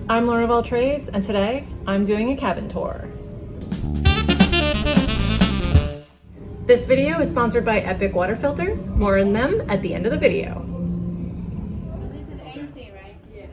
I'm Laura of All Trades, and today I'm doing a cabin tour. This video is sponsored by Epic Water Filters. More on them at the end of the video. This is AC, right? Yes.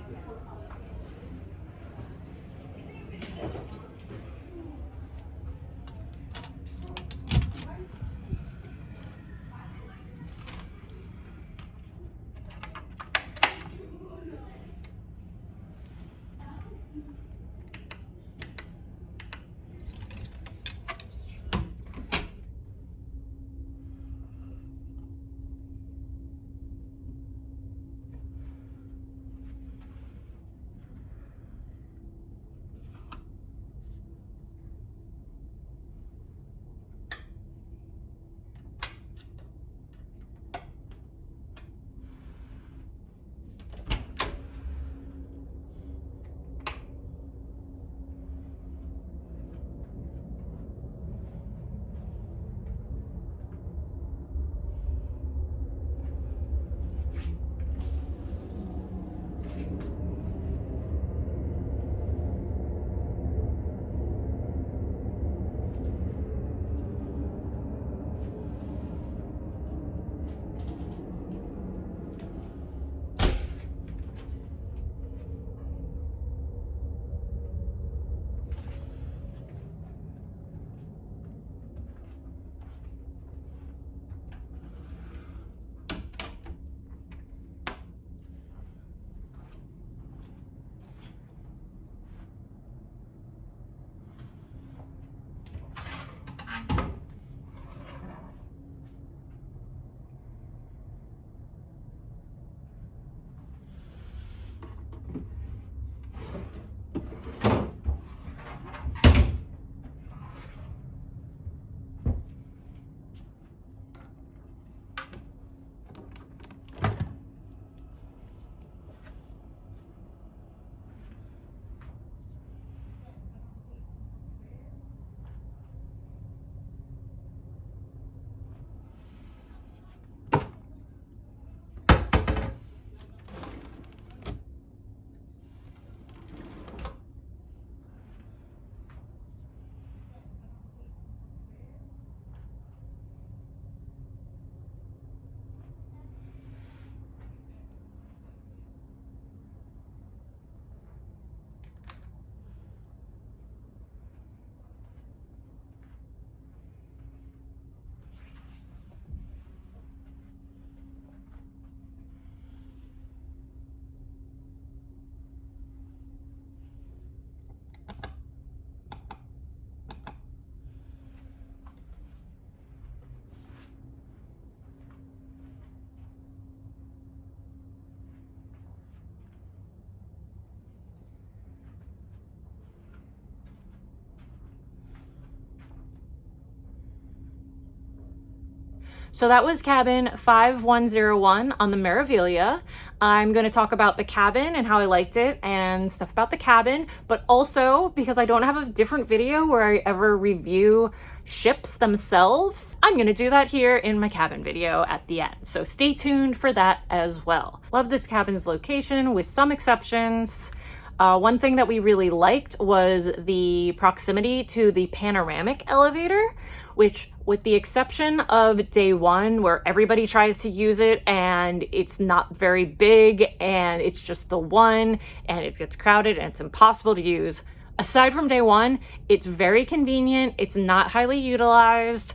So that was cabin 5101 on the Meraviglia. I'm going to talk about the cabin and how I liked it and stuff about the cabin, but also because I don't have a different video where I ever review ships themselves, I'm going to do that here in my cabin video at the end. So stay tuned for that as well. Love this cabin's location with some exceptions. One thing that we really liked was the proximity to the panoramic elevator, which, with the exception of day one where everybody tries to use it and it's not very big and it's just the one and it gets crowded and it's impossible to use. Aside from day one, it's very convenient, it's not highly utilized,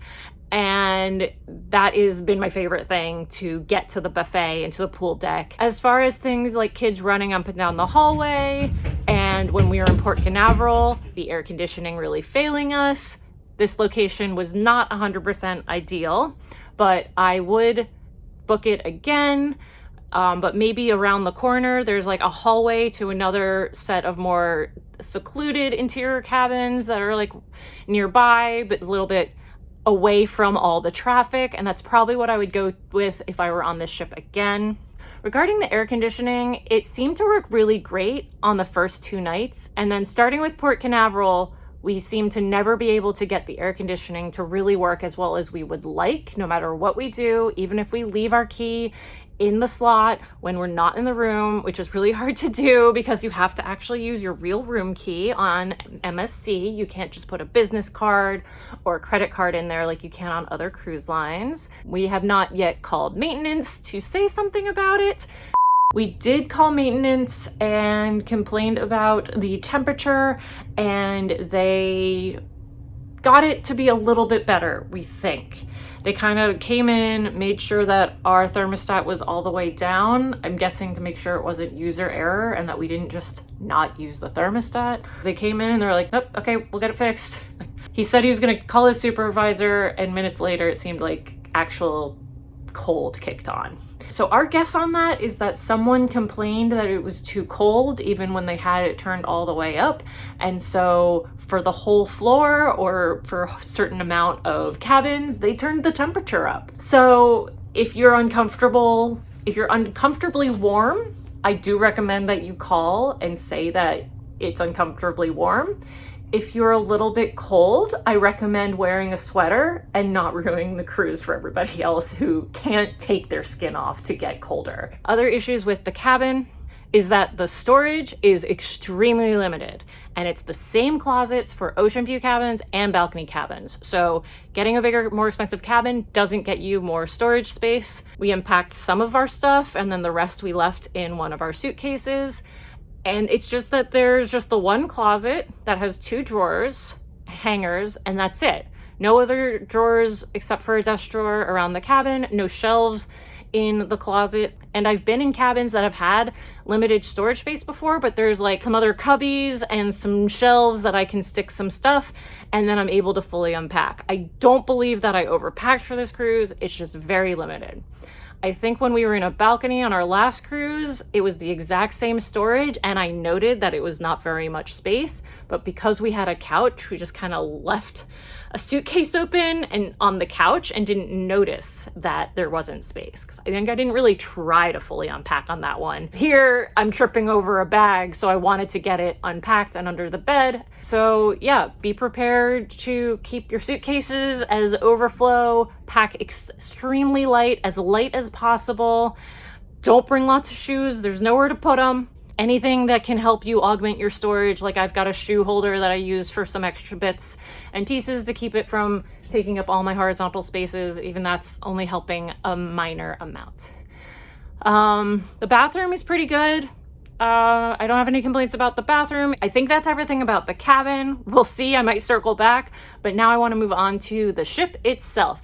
and that has been my favorite thing, to get to the buffet and to the pool deck. As far as things like kids running up and down the hallway, and when we were in Port Canaveral, the air conditioning really failing us, this location was not 100% ideal, but I would book it again. But maybe around the corner, there's like a hallway to another set of more secluded interior cabins that are like nearby, but a little bit away from all the traffic. And that's probably what I would go with if I were on this ship again. Regarding the air conditioning, it seemed to work really great on the first 2 nights. And then starting with Port Canaveral, we seem to never be able to get the air conditioning to really work as well as we would like, no matter what we do. Even if we leave our key in the slot when we're not in the room, which is really hard to do because you have to actually use your real room key on MSC. You can't just put a business card or a credit card in there like you can on other cruise lines. We have not yet called maintenance to say something about it. We did call maintenance and complained about the temperature, and they got it to be a little bit better, we think. They kind of came in, made sure that our thermostat was all the way down. I'm guessing to make sure it wasn't user error and that we didn't just not use the thermostat. They came in and they're like, nope, okay, we'll get it fixed. He said he was gonna call his supervisor, and minutes later it seemed like actual cold kicked on. So our guess on that is that someone complained that it was too cold even when they had it turned all the way up. And so for the whole floor or for a certain amount of cabins, they turned the temperature up. So if you're uncomfortably warm, I do recommend that you call and say that it's uncomfortably warm. If you're a little bit cold, I recommend wearing a sweater and not ruining the cruise for everybody else who can't take their skin off to get colder. Other issues with the cabin is that the storage is extremely limited, and it's the same closets for ocean view cabins and balcony cabins. So getting a bigger, more expensive cabin doesn't get you more storage space. We unpacked some of our stuff and then the rest we left in one of our suitcases. And it's just that there's just the one closet that has 2 drawers, hangers, and that's it. No other drawers except for a desk drawer around the cabin, no shelves in the closet. And I've been in cabins that have had limited storage space before, but there's like some other cubbies and some shelves that I can stick some stuff, and then I'm able to fully unpack. I don't believe that I overpacked for this cruise. It's just very limited. I think when we were in a balcony on our last cruise, it was the exact same storage, and I noted that it was not very much space, but because we had a couch, we just kind of left a suitcase open and on the couch and didn't notice that there wasn't space, because I think I didn't really try to fully unpack on that one. Here, I'm tripping over a bag, so I wanted to get it unpacked and under the bed. So yeah, be prepared to keep your suitcases as overflow, pack extremely light as possible. Don't bring lots of shoes, there's nowhere to put them. Anything that can help you augment your storage, like I've got a shoe holder that I use for some extra bits and pieces to keep it from taking up all my horizontal spaces. Even that's only helping a minor amount. The bathroom is pretty good. I don't have any complaints about the bathroom. I think that's everything about the cabin. We'll see, I might circle back, but now I want to move on to the ship itself.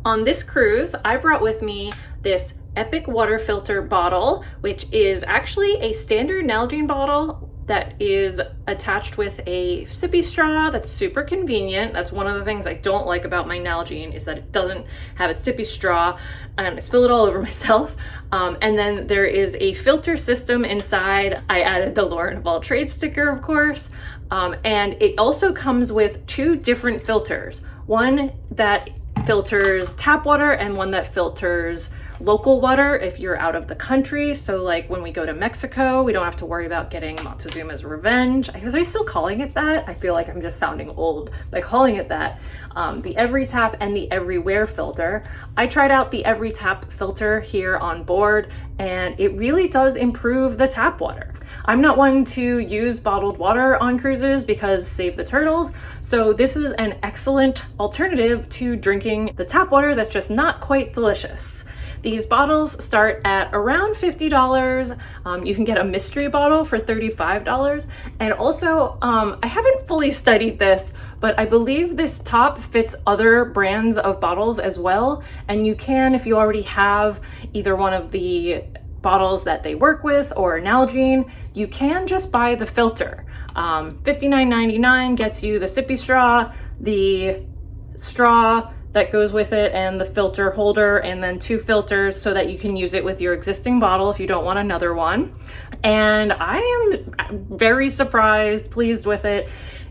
On this cruise, I brought with me this Epic water filter bottle, which is actually a standard Nalgene bottle that is attached with a sippy straw. That's super convenient. That's one of the things I don't like about my Nalgene, is that it doesn't have a sippy straw, and I spill it all over myself. And then there is a filter system inside. I added the Lauren of All Trades sticker, of course. And it also comes with 2 different filters. One that filters tap water and one that filters local water if you're out of the country. So like when we go to Mexico, we don't have to worry about getting Montezuma's Revenge. Are they still calling it that? I feel like I'm just sounding old by calling it that. The Every Tap and the Everywhere filter. I tried out the Every Tap filter here on board, and it really does improve the tap water. I'm not one to use bottled water on cruises because save the turtles. So this is an excellent alternative to drinking the tap water that's just not quite delicious. These bottles start at around $50. You can get a mystery bottle for $35. And also, I haven't fully studied this, but I believe this top fits other brands of bottles as well. And you can, if you already have either one of the bottles that they work with or Nalgene, you can just buy the filter. $59.99 gets you the sippy straw, the straw that goes with it, and the filter holder, and then 2 filters so that you can use it with your existing bottle if you don't want another one. And I am very surprised, pleased with it.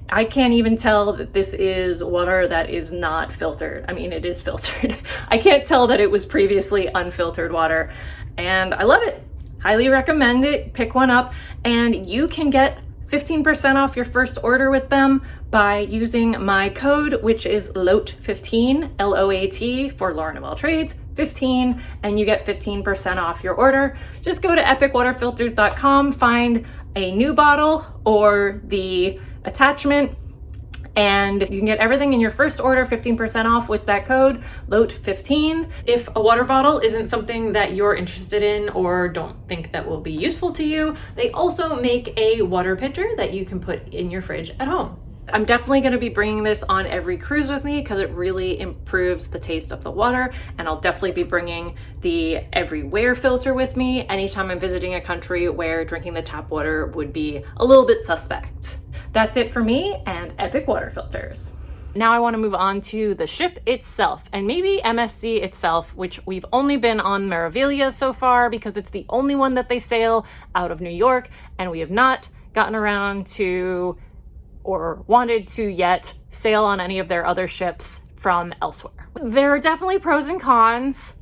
I can't even tell that this is water that is not filtered. I mean, it is filtered. I can't tell that it was previously unfiltered water, and I love it. Highly recommend it. Pick one up, and you can get 15% off your first order with them by using my code, which is LOAT15, LOAT for Lauren of All Trades, 15 and you get 15% off your order. Just go to epicwaterfilters.com, find a new bottle or the attachment, and you can get everything in your first order 15% off with that code LOAT15. If a water bottle isn't something that you're interested in or don't think that will be useful to you, they also make a water pitcher that you can put in your fridge at home. I'm definitely going to be bringing this on every cruise with me because it really improves the taste of the water, and I'll definitely be bringing the everywhere filter with me anytime I'm visiting a country where drinking the tap water would be a little bit suspect. That's it for me and Epic Water Filters. Now I want to move on to the ship itself, and maybe MSC itself, which we've only been on Meraviglia so far because it's the only one that they sail out of New York, and we have not gotten around to or wanted to yet sail on any of their other ships from elsewhere. There are definitely pros and cons.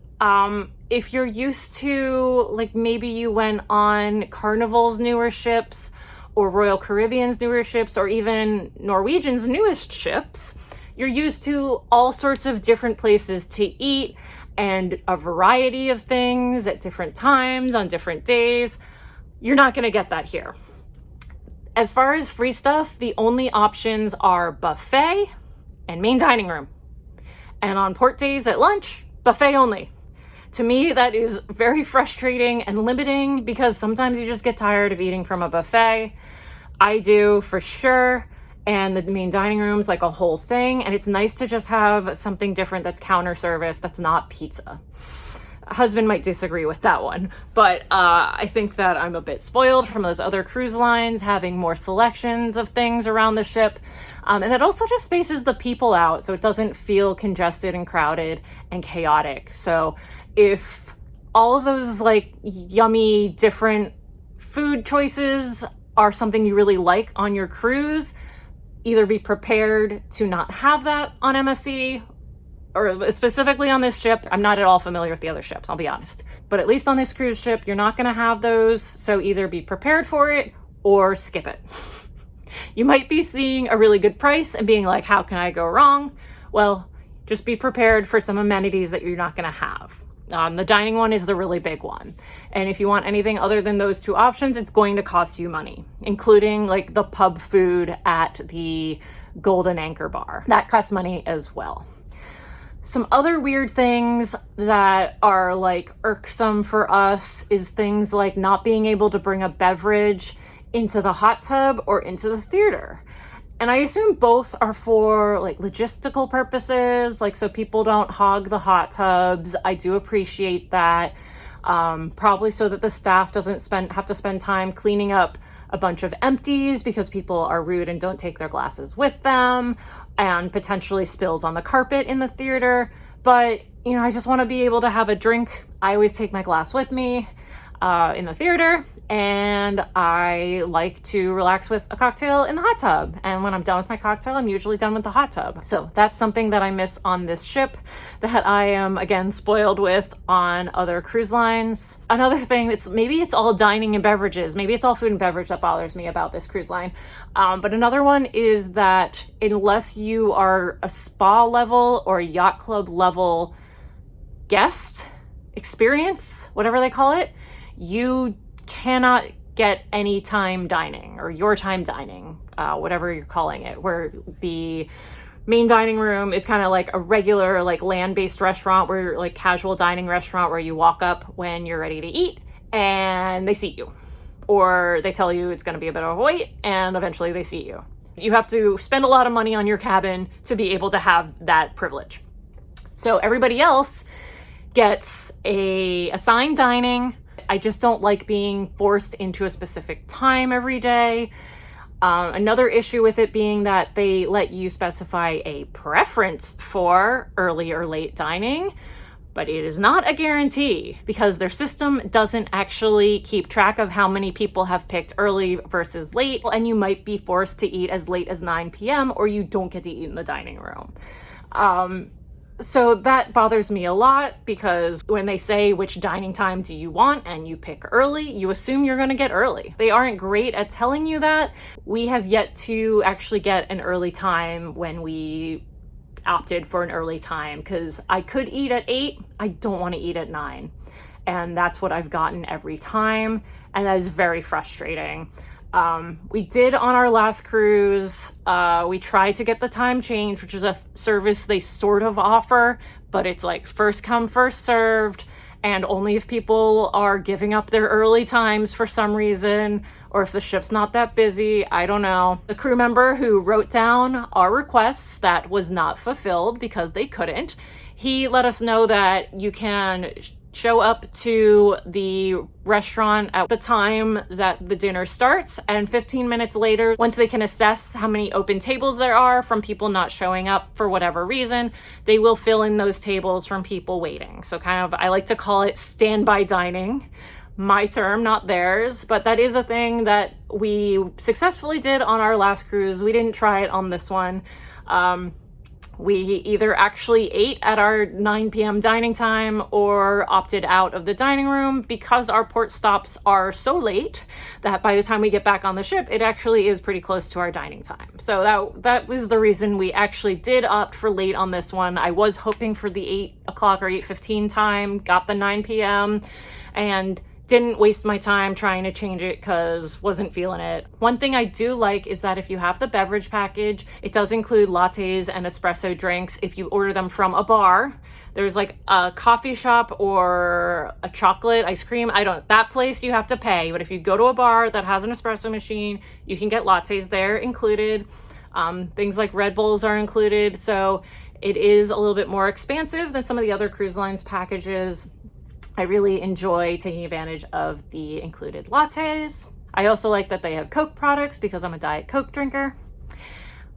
If you're used to, like, maybe you went on Carnival's newer ships or Royal Caribbean's newer ships or even Norwegian's newest ships, you're used to all sorts of different places to eat and a variety of things at different times on different days. You're not going to get that here. As far as free stuff, the only options are buffet and main dining room. And on port days at lunch, buffet only. To me, that is very frustrating and limiting because sometimes you just get tired of eating from a buffet. I do for sure. And the main dining room's like a whole thing. And it's nice to just have something different that's counter service, that's not pizza. Husband might disagree with that one, but I think that I'm a bit spoiled from those other cruise lines having more selections of things around the ship. And that also just spaces the people out so it doesn't feel congested and crowded and chaotic. So if all of those like yummy different food choices are something you really like on your cruise, either be prepared to not have that on MSC, or specifically on this ship. I'm not at all familiar with the other ships, I'll be honest. But at least on this cruise ship, you're not gonna have those, so either be prepared for it or skip it. You might be seeing a really good price and being like, how can I go wrong? Well, just be prepared for some amenities that you're not gonna have. The dining one is the really big one. And if you want anything other than those two options, it's going to cost you money, including like the pub food at the Golden Anchor Bar. That costs money as well. Some other weird things that are like irksome for us is things like not being able to bring a beverage into the hot tub or into the theater. And I assume both are for like logistical purposes, like so people don't hog the hot tubs. I do appreciate that. Probably so that the staff doesn't have to spend time cleaning up a bunch of empties because people are rude and don't take their glasses with them, and potentially spills on the carpet in the theater. But, you know, I just want to be able to have a drink. I always take my glass with me in the theater, and I like to relax with a cocktail in the hot tub. And when I'm done with my cocktail, I'm usually done with the hot tub. So that's something that I miss on this ship that I am, again, spoiled with on other cruise lines. Another thing, maybe it's all dining and beverages. Maybe it's all food and beverage that bothers me about this cruise line. But another one is that unless you are a spa level or a yacht club level guest experience, whatever they call it, you cannot get any time dining or your time dining, whatever you're calling it, where the main dining room is kind of like a regular like land-based restaurant, where like casual dining restaurant where you walk up when you're ready to eat and they seat you, or they tell you it's going to be a bit of a wait and eventually they seat you. You have to spend a lot of money on your cabin to be able to have that privilege. So everybody else gets a assigned dining. I just don't like being forced into a specific time every day. Another issue with it being that they let you specify a preference for early or late dining, but it is not a guarantee because their system doesn't actually keep track of how many people have picked early versus late, and you might be forced to eat as late as 9 p.m. or you don't get to eat in the dining room. So that bothers me a lot because when they say which dining time do you want and you pick early, you assume you're going to get early. They aren't great at telling you that. We have yet to actually get an early time when we opted for an early time because I could eat at 8. I don't want to eat at 9. And that's what I've gotten every time. And that is very frustrating. We did on our last cruise, we tried to get the time change, which is a service they sort of offer, but it's like first come, first served. And only if people are giving up their early times for some reason, or if the ship's not that busy, I don't know. The crew member who wrote down our requests that was not fulfilled because they couldn't, he let us know that you can show up to the restaurant at the time that the dinner starts, and 15 minutes later, once they can assess how many open tables there are from people not showing up for whatever reason, they will fill in those tables from people waiting. So kind of, I like to call it standby dining. My term, not theirs, but that is a thing that we successfully did on our last cruise. We didn't try it on this one. We either actually ate at our 9 p.m. dining time or opted out of the dining room because our port stops are so late that by the time we get back on the ship, it actually is pretty close to our dining time. So that was the reason we actually did opt for late on this one. I was hoping for the 8 o'clock or 8:15 time, got the 9 p.m. and didn't waste my time trying to change it because wasn't feeling it. One thing I do like is that if you have the beverage package, it does include lattes and espresso drinks if you order them from a bar. There's like a coffee shop or a chocolate ice cream. That place you have to pay. But if you go to a bar that has an espresso machine, you can get lattes there included. Things like Red Bulls are included. So it is a little bit more expansive than some of the other cruise lines packages. I really enjoy taking advantage of the included lattes. I also like that they have Coke products because I'm a Diet Coke drinker.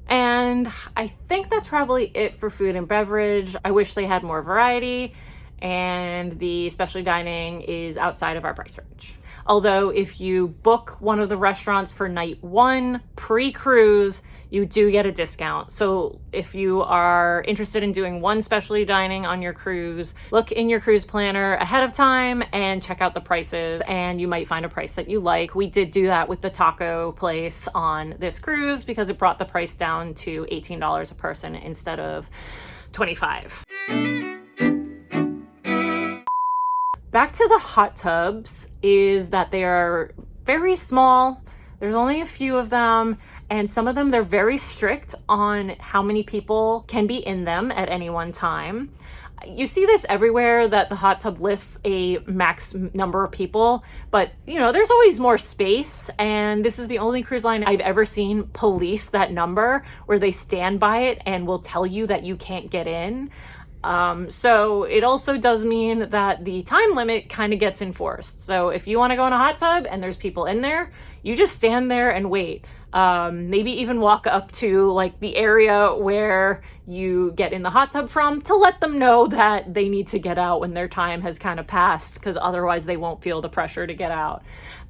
And I think that's probably it for food and beverage. I wish they had more variety, and the specialty dining is outside of our price range. Although if you book one of the restaurants for night 1 pre-cruise, you do get a discount. So if you are interested in doing one specialty dining on your cruise, look in your cruise planner ahead of time and check out the prices, and you might find a price that you like. We did do that with the taco place on this cruise because it brought the price down to $18 a person instead of $25. Back to the hot tubs is that they are very small. There's only a few of them, and some of them they're very strict on how many people can be in them at any one time. You see this everywhere, that the hot tub lists a max number of people, but there's always more space, and this is the only cruise line I've ever seen police that number where they stand by it and will tell you that you can't get in. So it also does mean that the time limit kind of gets enforced. So if you want to go in a hot tub and there's people in there, you just stand there and wait. Maybe even walk up to like the area where you get in the hot tub from to let them know that they need to get out when their time has kind of passed, because otherwise they won't feel the pressure to get out.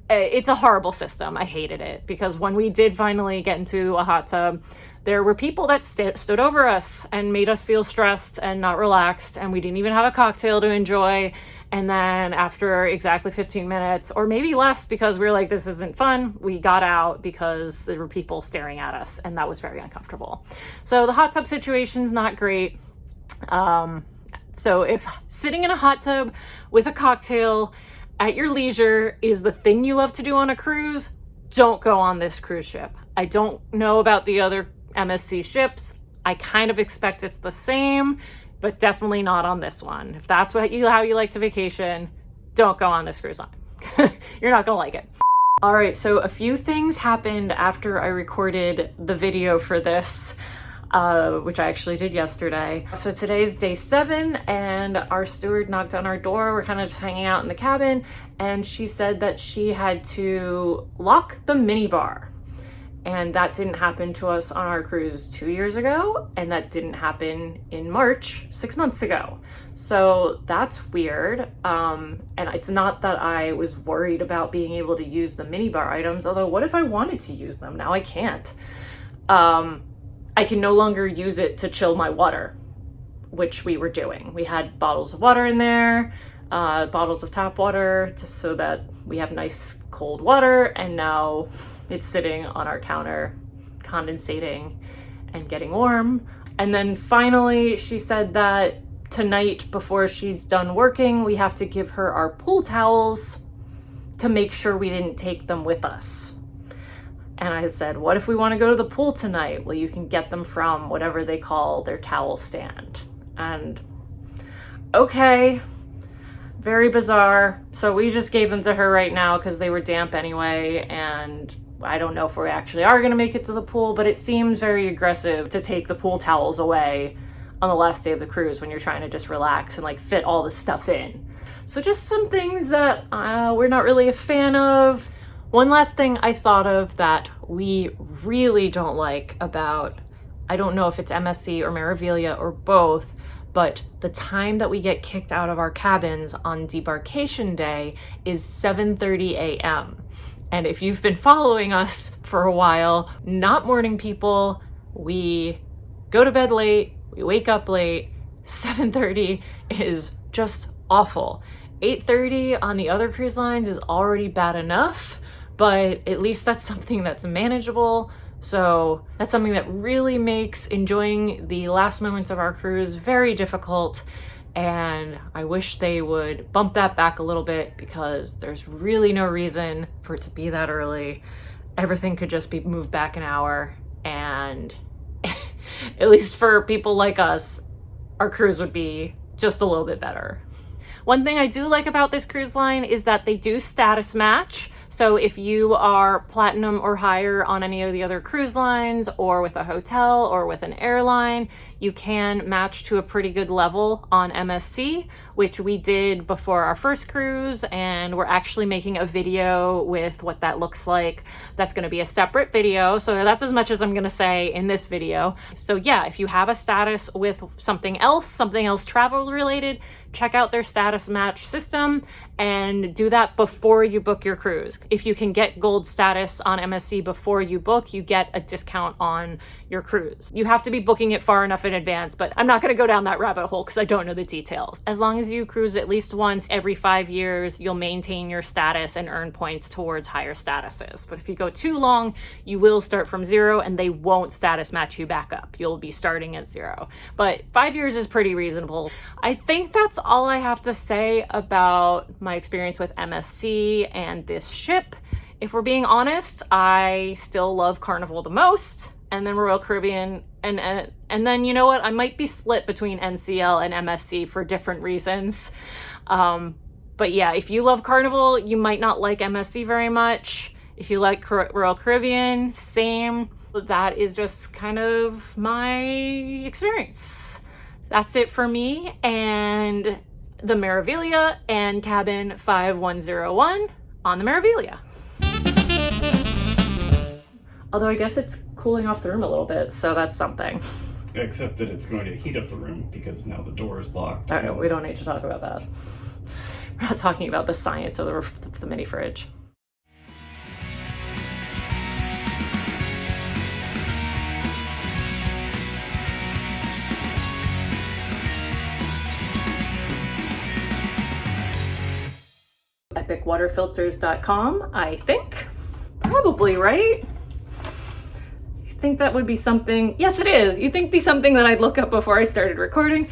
It's a horrible system. I hated it because when we did finally get into a hot tub, there were people that stood over us and made us feel stressed and not relaxed, and we didn't even have a cocktail to enjoy. And then after exactly 15 minutes, or maybe less, because we were like, this isn't fun, we got out because there were people staring at us, and that was very uncomfortable. So the hot tub situation's not great. So if sitting in a hot tub with a cocktail at your leisure is the thing you love to do on a cruise, don't go on this cruise ship. I don't know about the other MSC ships. I kind of expect it's the same, but definitely not on this one. If that's how you like to vacation, don't go on this cruise line. You're not gonna like it. All right, so a few things happened after I recorded the video for this, which I actually did yesterday. So today's day 7, and our steward knocked on our door. We're kind of just hanging out in the cabin, and she said that she had to lock the minibar. And that didn't happen to us on our cruise 2 years ago, and that didn't happen in March 6 months ago. So that's weird. And it's not that I was worried about being able to use the minibar items, although what if I wanted to use them? Now I can't. I can no longer use it to chill my water, which we were doing. We had bottles of water in there, bottles of tap water, just so that we have nice cold water, and now it's sitting on our counter, condensating and getting warm. And then finally, she said that tonight, before she's done working, we have to give her our pool towels to make sure we didn't take them with us. And I said, what if we want to go to the pool tonight? Well, you can get them from whatever they call their towel stand. And okay, very bizarre. So we just gave them to her right now because they were damp anyway. And I don't know if we actually are going to make it to the pool, but it seems very aggressive to take the pool towels away on the last day of the cruise when you're trying to just relax and like fit all this stuff in. So just some things that we're not really a fan of. One last thing I thought of that we really don't like about, I don't know if it's MSC or Meraviglia or both, but the time that we get kicked out of our cabins on debarkation day is 7:30 a.m. And if you've been following us for a while, not morning people, we go to bed late, we wake up late. 7:30 is just awful. 8:30 on the other cruise lines is already bad enough, but at least that's something that's manageable. So that's something that really makes enjoying the last moments of our cruise very difficult. And I wish they would bump that back a little bit because there's really no reason for it to be that early. Everything could just be moved back an hour, and at least for people like us, our cruise would be just a little bit better. One thing I do like about this cruise line is that they do status match. So if you are platinum or higher on any of the other cruise lines or with a hotel or with an airline, you can match to a pretty good level on MSC, which we did before our first cruise, and we're actually making a video with what that looks like. That's going to be a separate video, so that's as much as I'm going to say in this video. So yeah, if you have a status with something else travel related, check out their status match system and do that before you book your cruise. If you can get gold status on MSC before you book, you get a discount on your cruise. You have to be booking it far enough in advance, but I'm not going to go down that rabbit hole because I don't know the details. As long as you cruise at least once every 5 years, you'll maintain your status and earn points towards higher statuses. But if you go too long, you will start from zero and they won't status match you back up. You'll be starting at zero. But 5 years is pretty reasonable. I think that's all I have to say about my experience with MSC and this ship. If we're being honest, I still love Carnival the most, and then Royal Caribbean, and then you know what? I might be split between NCL and MSC for different reasons. But yeah, if you love Carnival, you might not like MSC very much. If you like Royal Caribbean, same. That is just kind of my experience. That's it for me and the Meraviglia and cabin 5101 on the Meraviglia. Although I guess it's cooling off the room a little bit, so that's something. Except that it's going to heat up the room because now the door is locked. I don't know, we don't need to talk about that. We're not talking about the science of the mini fridge. epicwaterfilters.com, I think. Probably, right? You think that would be something? Yes, it is. You think it'd be something that I'd look up before I started recording?